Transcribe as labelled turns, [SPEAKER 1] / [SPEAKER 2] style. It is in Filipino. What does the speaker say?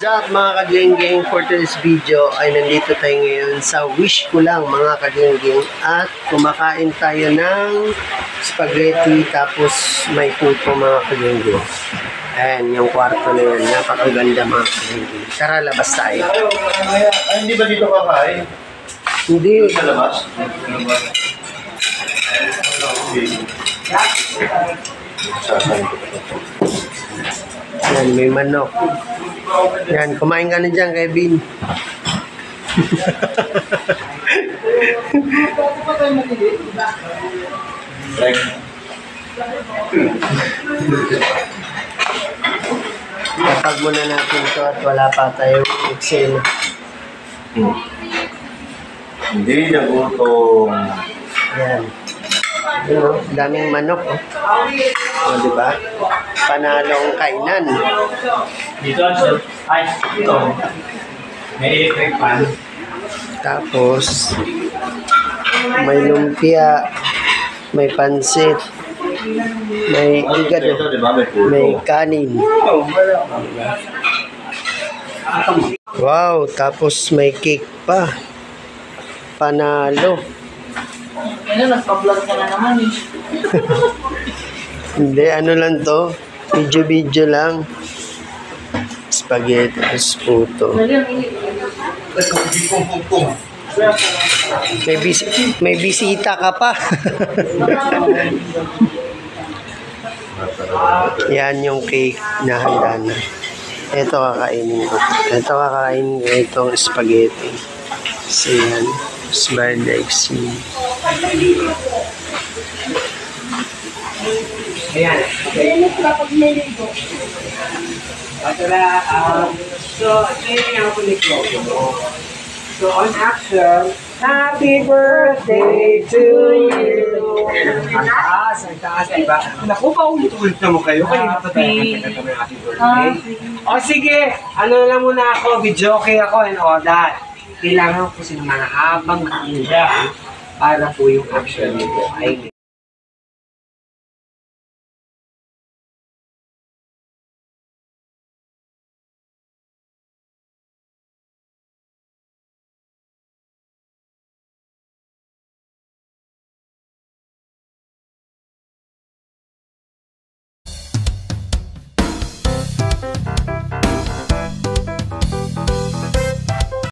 [SPEAKER 1] What's up mga kageng-geng, for today's video ay nandito tayo ngayon sa Wish Ko Lang mga kageng-geng at kumakain tayo ng spaghetti tapos may puto mga kageng-geng. Ayan yung kwarto na yun, napakaganda mga kageng-geng. Tara labas tayo.
[SPEAKER 2] Ay, hindi ba dito kakain?
[SPEAKER 1] Hindi.
[SPEAKER 2] Sa labas?
[SPEAKER 1] Yan, may manok. Yan, kumain ka na dyan, Kevin. Kapag muna natin ito at wala pa tayong eksena.
[SPEAKER 2] Hindi na gutom.
[SPEAKER 1] Yan. Yun, oh, daming manok. Oh. O, diba? Panalong kainan.
[SPEAKER 3] Dito, ay, ito. May electric pan.
[SPEAKER 1] Tapos, may lumpia, may pansit, may igad,
[SPEAKER 2] Ito, di ba? May puto.
[SPEAKER 1] may kanin. Wow, tapos may cake pa. Panalo.
[SPEAKER 4] Ano, nagpa-vlog ka na naman eh.
[SPEAKER 1] Hindi, ano lang to. Video lang. Spaghetti, puto. May bisita ka pa. Yan yung cake na handa na. Ito kakainin ko. Ito kakainin ko itong spaghetti. So yan. Spaghetti.
[SPEAKER 3] Ayan. So, ito yung kunik mo. So, on action, happy birthday to you! Ang taas, diba? Naku, paulit-ulit naman kayo. Kanina pa tayo nagkakanta ng happy birthday. O sige, ano lang muna ako, video okay ako and all that. Kailangan ko sila mga habang nakakita para po yung action nito ay